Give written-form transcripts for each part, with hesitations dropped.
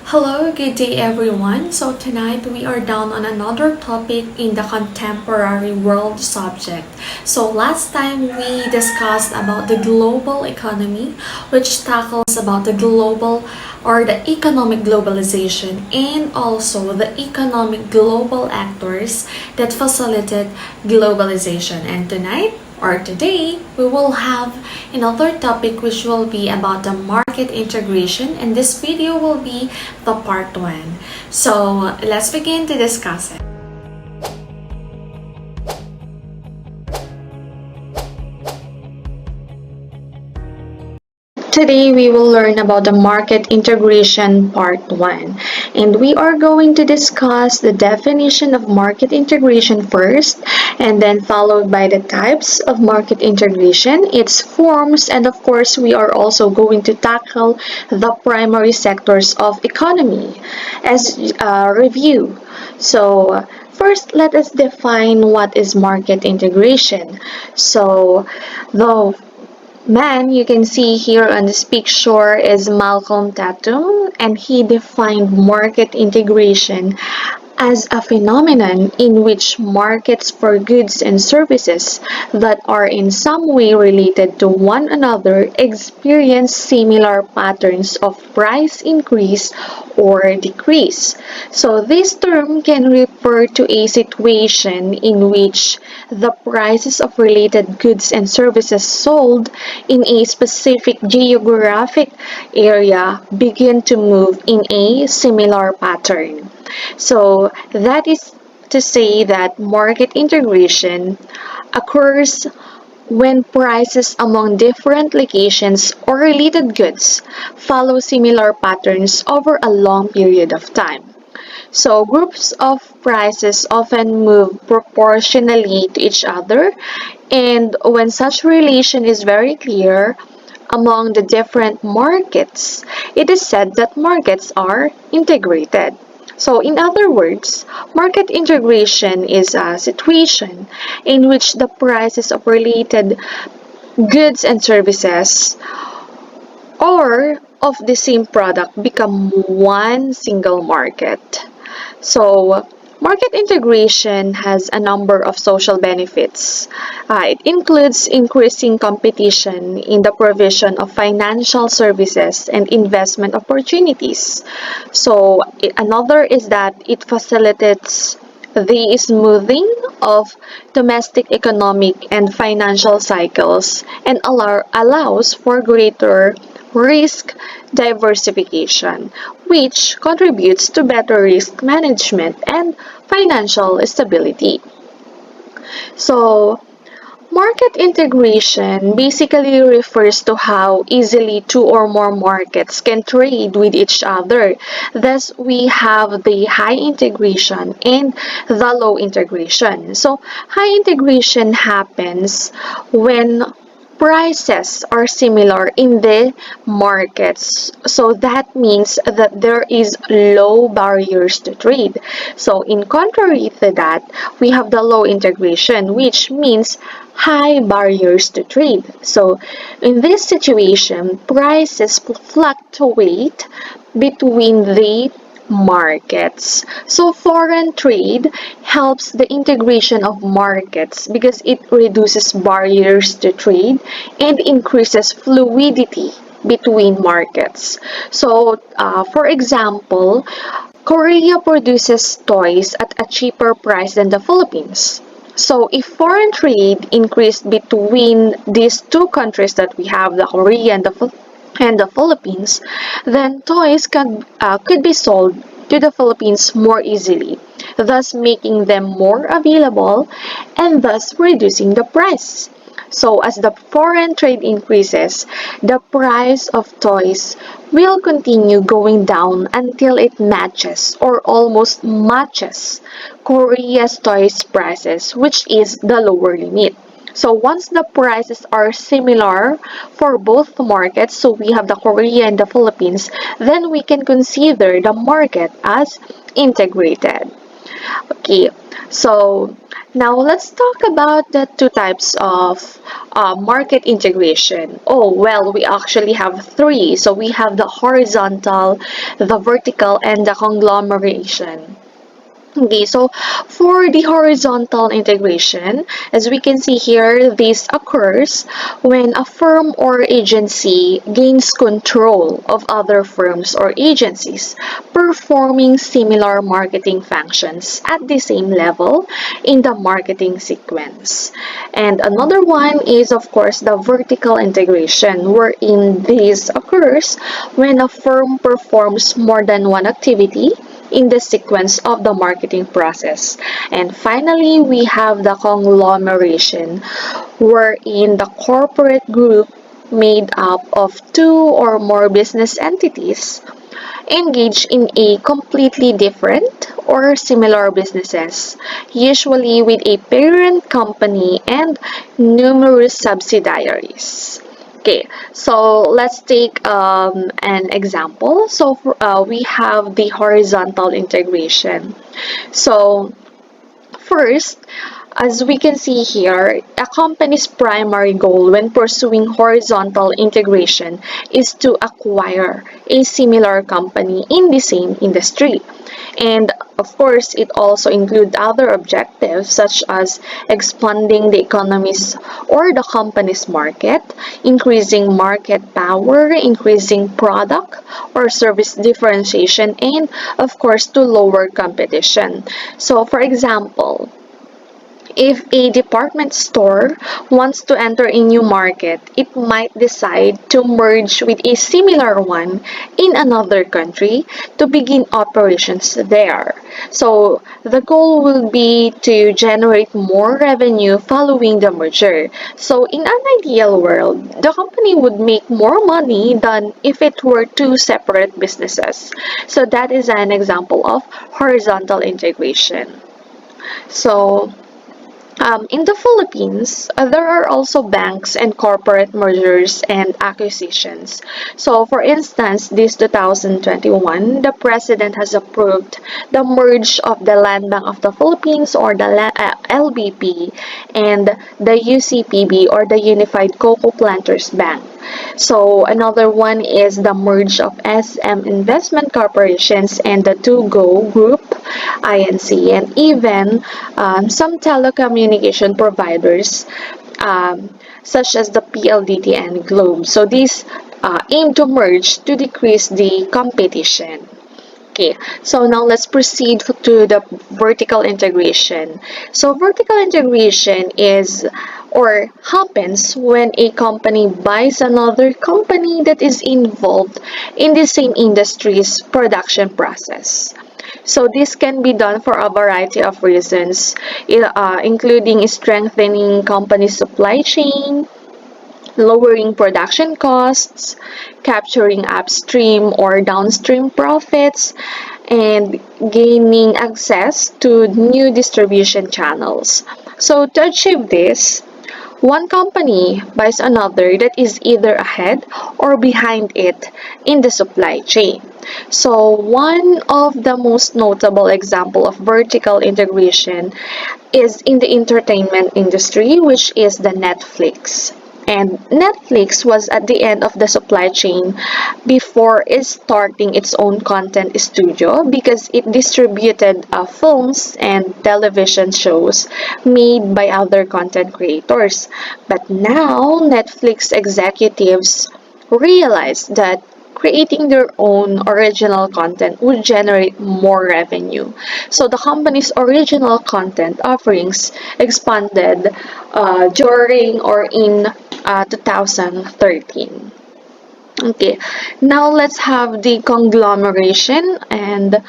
Hello, good day everyone. So tonight we are down on another topic in the contemporary world subject. So last time we discussed about the global economy, which tackles about the global or the economic globalization and also the economic global actors that facilitate globalization. And tonight or today, we will have another topic which will be about the market integration, and this video will be the part 1. So let's begin to discuss it. Today we will learn about the market integration part 1, and we are going to discuss the definition of market integration first, and then followed by the types of market integration, its forms, and of course we are also going to tackle the primary sectors of economy as a review. So first, let us define what is market integration. So the man you can see here on this picture is Malcolm Tatum, and he defined market integration as a phenomenon in which markets for goods and services that are in some way related to one another experience similar patterns of price increase or decrease. So this term can refer to a situation in which the prices of related goods and services sold in a specific geographic area begin to move in a similar pattern. So that is to say that market integration occurs when prices among different locations or related goods follow similar patterns over a long period of time. So groups of prices often move proportionally to each other, and when such relation is very clear among the different markets, it is said that markets are integrated. So in other words, market integration is a situation in which the prices of related goods and services or of the same product become one single market. So, market integration has a number of social benefits. It includes increasing competition in the provision of financial services and investment opportunities. So, another is that it facilitates the smoothing of domestic economic and financial cycles and allows for greater risk diversification, which contributes to better risk management and financial stability. So, market integration basically refers to how easily two or more markets can trade with each other. Thus, we have the high integration and the low integration. So, high integration happens when prices are similar in the markets. So that means that there is low barriers to trade. So in contrary to that, we have the low integration, which means high barriers to trade. So in this situation, prices fluctuate between the markets. So foreign trade helps the integration of markets because it reduces barriers to trade and increases fluidity between markets. So, for example, Korea produces toys at a cheaper price than the Philippines. So, if foreign trade increased between these two countries that we have, the Korea and the Philippines, then toys could be sold to the Philippines more easily, thus making them more available and thus reducing the price. So as the foreign trade increases, the price of toys will continue going down until it matches or almost matches Korea's toys prices, which is the lower limit. So once the prices are similar for both markets, so we have the Korea and the Philippines, then we can consider the market as integrated. Okay, So now let's talk about the two types of market integration. Oh, well, we actually have three. So we have the horizontal, the vertical, and the conglomeration. Okay, so for the horizontal integration, as we can see here, this occurs when a firm or agency gains control of other firms or agencies performing similar marketing functions at the same level in the marketing sequence. And another one is, of course, the vertical integration, wherein this occurs when a firm performs more than one activity in the sequence of the marketing process. And finally, we have the conglomeration, wherein the corporate group made up of two or more business entities engage in a completely different or similar businesses, usually with a parent company and numerous subsidiaries. Okay, so let's take an example. So we have the horizontal integration. So first, as we can see here, a company's primary goal when pursuing horizontal integration is to acquire a similar company in the same industry. And of course, it also includes other objectives such as expanding the economy's or the company's market, increasing market power, increasing product or service differentiation, and of course, to lower competition. So, for example, if a department store wants to enter a new market, it might decide to merge with a similar one in another country to begin operations there. So the goal will be to generate more revenue following the merger. So in an ideal world, the company would make more money than if it were two separate businesses. So that is an example of horizontal integration. So in the Philippines, there are also banks and corporate mergers and acquisitions. So, for instance, this 2021, the President has approved the merge of the Land Bank of the Philippines or the LBP and the UCPB or the Unified Cocoa Planters Bank. So another one is the merge of SM Investment Corporations and the To Go Group, INC, and even some telecommunication providers such as the PLDT and Globe. So these aim to merge to decrease the competition. Okay, so now let's proceed to the vertical integration. So vertical integration is or happens when a company buys another company that is involved in the same industry's production process. So this can be done for a variety of reasons, including strengthening company supply chain, lowering production costs, capturing upstream or downstream profits, and gaining access to new distribution channels. So, to achieve this, one company buys another that is either ahead or behind it in the supply chain. So one of the most notable example of vertical integration is in the entertainment industry, which is the Netflix. And Netflix was at the end of the supply chain before it starting its own content studio because it distributed films and television shows made by other content creators. But now Netflix executives realize that creating their own original content would generate more revenue. So the company's original content offerings expanded during or in 2013. Okay, now let's have the conglomeration. And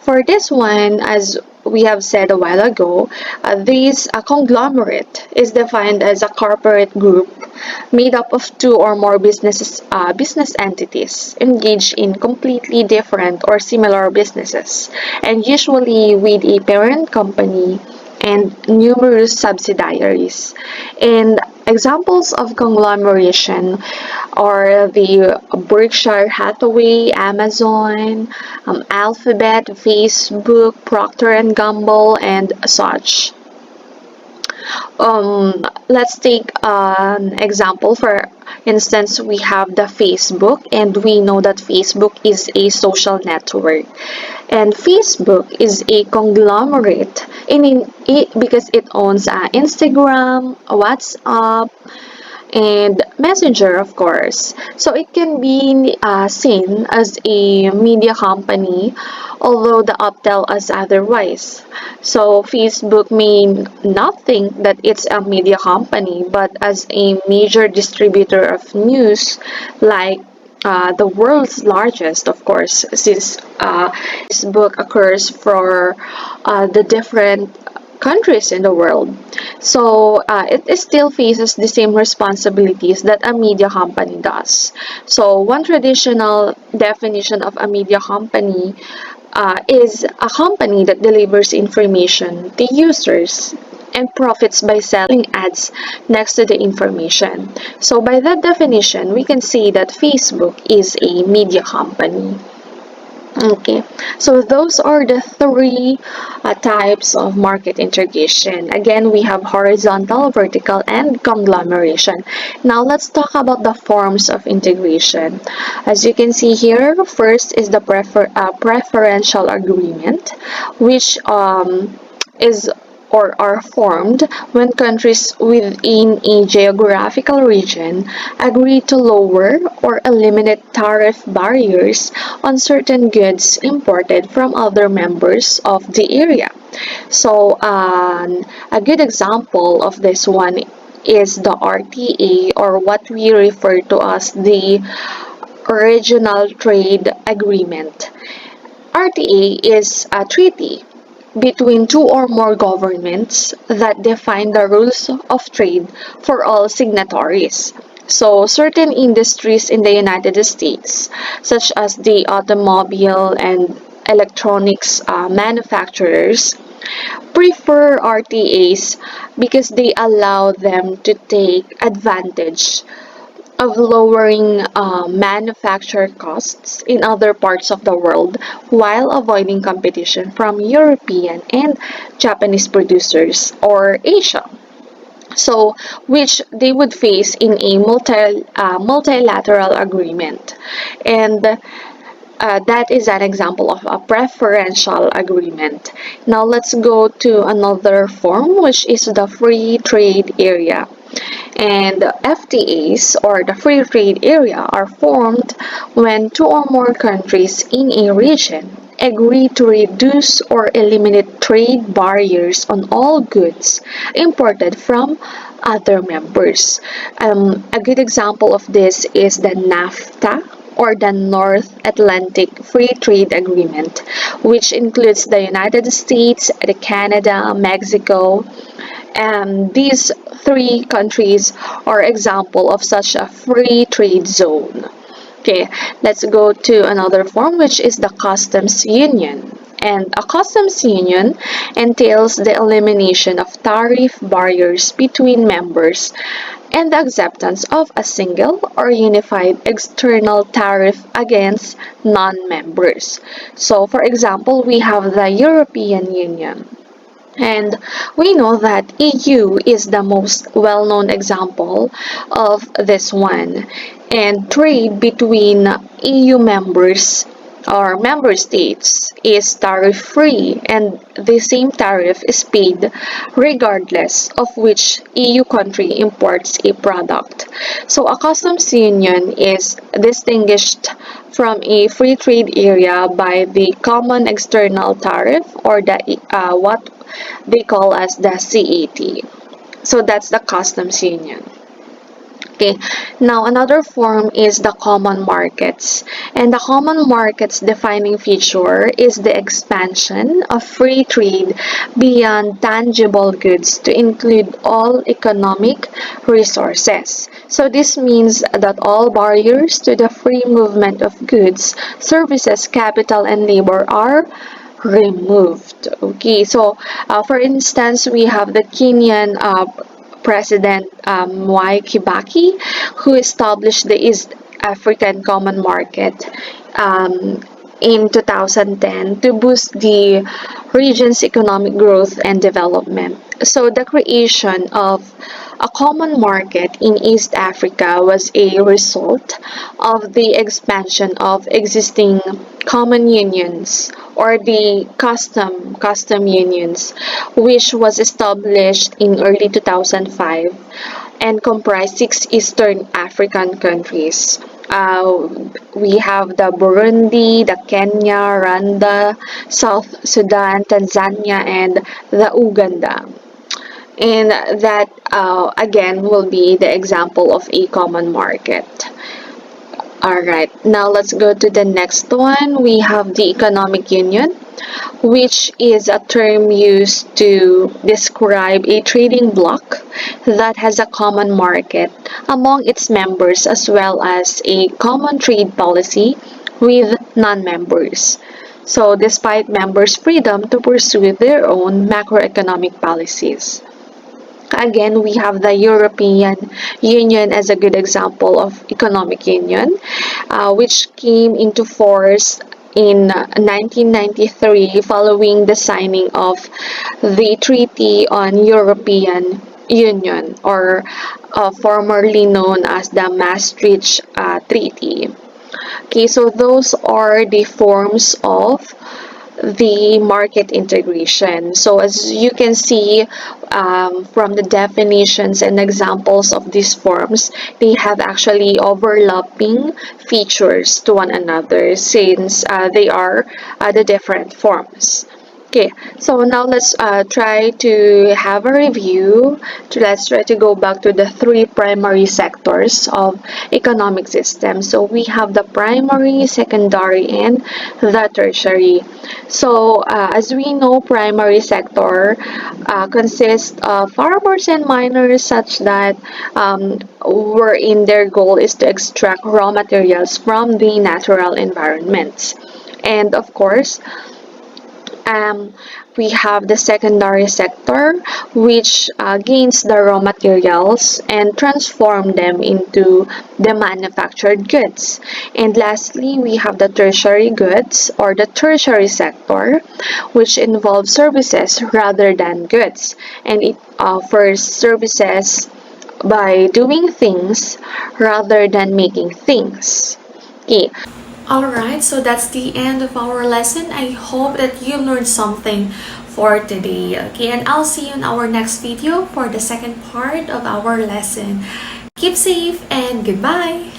for this one, as we have said a while ago, this conglomerate is defined as a corporate group made up of two or more business entities engaged in completely different or similar businesses, and usually with a parent company and numerous subsidiaries. And Examples of conglomeration are the Berkshire Hathaway, Amazon, Alphabet, Facebook, Procter and Gamble, and such. Let's take an example. For instance, we have the Facebook, and we know that Facebook is a social network, and Facebook is a conglomerate in it because it owns Instagram, WhatsApp, and Messenger, of course. So it can be seen as a media company, although the app tells us otherwise. So Facebook may not think that it's a media company, but as a major distributor of news, like the world's largest, of course, since Facebook occurs for the different countries in the world. So it still faces the same responsibilities that a media company does. So one traditional definition of a media company is a company that delivers information to users and profits by selling ads next to the information. So by that definition, we can say that Facebook is a media company. Okay, so those are the three types of market integration. Again, we have horizontal, vertical, and conglomeration. Now, let's talk about the forms of integration. As you can see here, first is the preferential agreement, which is or are formed when countries within a geographical region agree to lower or eliminate tariff barriers on certain goods imported from other members of the area. So, a good example of this one is the RTA, or what we refer to as the Regional Trade Agreement. RTA is a treaty between two or more governments that define the rules of trade for all signatories. So, certain industries in the United States, such as the automobile and electronics manufacturers, prefer RTAs because they allow them to take advantage of lowering manufacture costs in other parts of the world while avoiding competition from European and Japanese producers or Asia. So, which they would face in a multilateral agreement. And that is an example of a preferential agreement. Now, let's go to another form, which is the free trade area. And FTAs, or the free trade area, are formed when two or more countries in a region agree to reduce or eliminate trade barriers on all goods imported from other members. A good example of this is the NAFTA, or the North Atlantic Free Trade Agreement, which includes the United States, Canada, Mexico, and these three countries are example of such a free trade zone. Okay, let's go to another form, which is the customs union. And a customs union entails the elimination of tariff barriers between members and the acceptance of a single or unified external tariff against non-members. So, for example, we have the European Union. And we know that EU is the most well-known example of this one. And trade between EU members or member states is tariff-free, and the same tariff is paid regardless of which EU country imports a product. So a customs union is distinguished from a free trade area by the common external tariff, or the what they call as the CAT. So that's the customs union. Okay, now another form is the common markets. And the common markets defining feature is the expansion of free trade beyond tangible goods to include all economic resources. So this means that all barriers to the free movement of goods, services, capital, and labor are removed. Okay, so for instance, we have the Kenyan President Mwai Kibaki, who established the East African Common Market um, in 2010 to boost the region's economic growth and development. So the creation of a common market in East Africa was a result of the expansion of existing common unions or the custom unions, which was established in early 2005 and comprised six Eastern African countries. We have the Burundi, the Kenya, Rwanda, South Sudan, Tanzania, and the Uganda. And that again will be the example of a common market. Alright, now let's go to the next one. We have the economic union, which is a term used to describe a trading bloc that has a common market among its members as well as a common trade policy with non-members. So, despite members' freedom to pursue their own macroeconomic policies. Again, we have the European Union as a good example of economic union, which came into force in 1993 following the signing of the Treaty on European Union, or formerly known as the Maastricht Treaty. Okay, so those are the forms of the market integration. So as you can see from the definitions and examples of these forms, they have actually overlapping features to one another since they are the different forms. Okay, so now let's try to have a review. Let's try to go back to the three primary sectors of economic system. So we have the primary, secondary, and the tertiary. So as we know, primary sector consists of farmers and miners such that wherein their goal is to extract raw materials from the natural environments. And of course, we have the secondary sector, which gains the raw materials and transform them into the manufactured goods. And lastly, we have the tertiary goods or the tertiary sector, which involves services rather than goods, and it offers services by doing things rather than making things. Okay. Alright, so that's the end of our lesson. I hope that you learned something for today. Okay, and I'll see you in our next video for the second part of our lesson. Keep safe and goodbye!